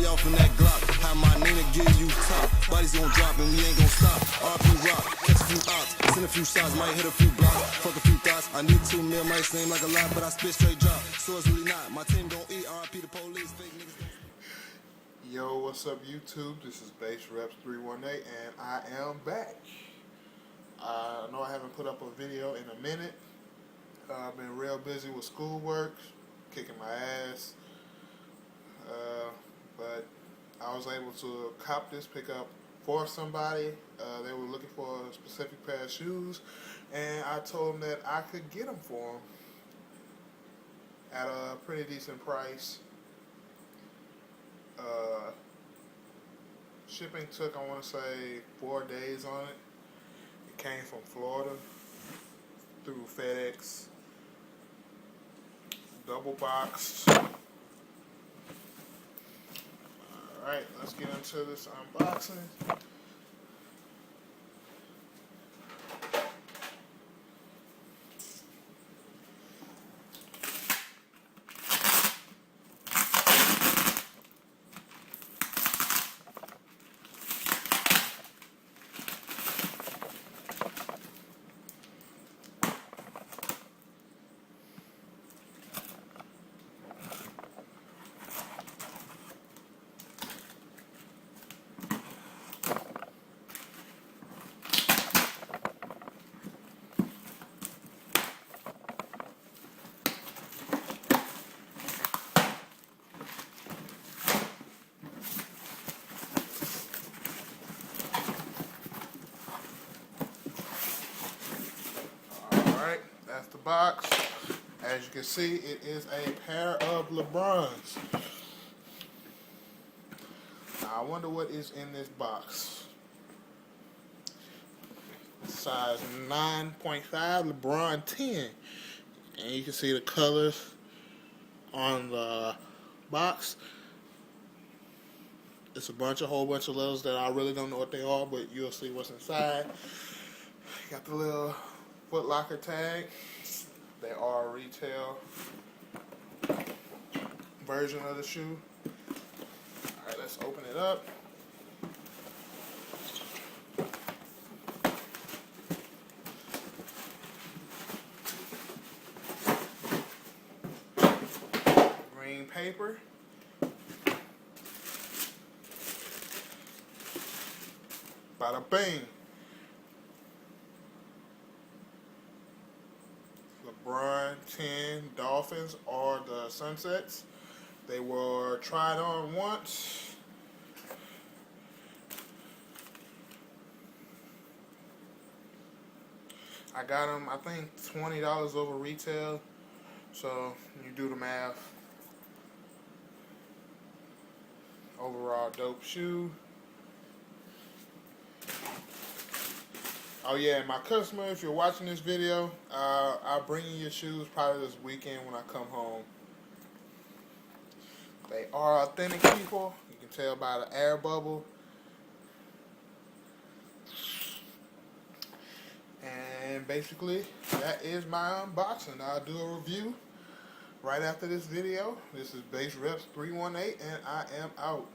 way off in that Glock. How my Nina give you top. Bodies gon' drop and we ain't gon' stop. RP rock, catch a few ops, send a few shots, might hit a few blocks. Fuck a few thoughts. I need 2 mil, might seem like a lot, but I spit straight drop. So it's really not. My team gon' eat. RP the police, fake niggas. Yo, what's up YouTube? This is Bass Reps 318 and I am back. I know I haven't put up a video in a minute. I've been real busy with schoolwork, kicking my ass. But I was able to cop this pickup for somebody. They were looking for a specific pair of shoes, and I told them that I could get them for them at a pretty decent price. Shipping took, I want to say, 4 days on it. It came from Florida through FedEx, double boxed. Alright, let's get into this unboxing. Alright, that's the box. As you can see, it is a pair of LeBrons. Now, I wonder what is in this box. Size 9.5 LeBron 10. And you can see the colors on the box. It's a whole bunch of letters that I really don't know what they are, but you'll see what's inside. Got the little Foot Locker tag. They are a retail version of the shoe. Alright, let's open it up. Green paper. Bada bing. LeBron 10 Dolphins or the Sunsets. They were tried on once. I got them, I think, $20 over retail. So you do the math. Overall dope shoe. Oh yeah, my customer, if you're watching this video, I'll bring you your shoes probably this weekend when I come home. They are authentic people. You can tell by the air bubble. And basically, that is my unboxing. I'll do a review right after this video. This is Bass Reps 318, and I am out.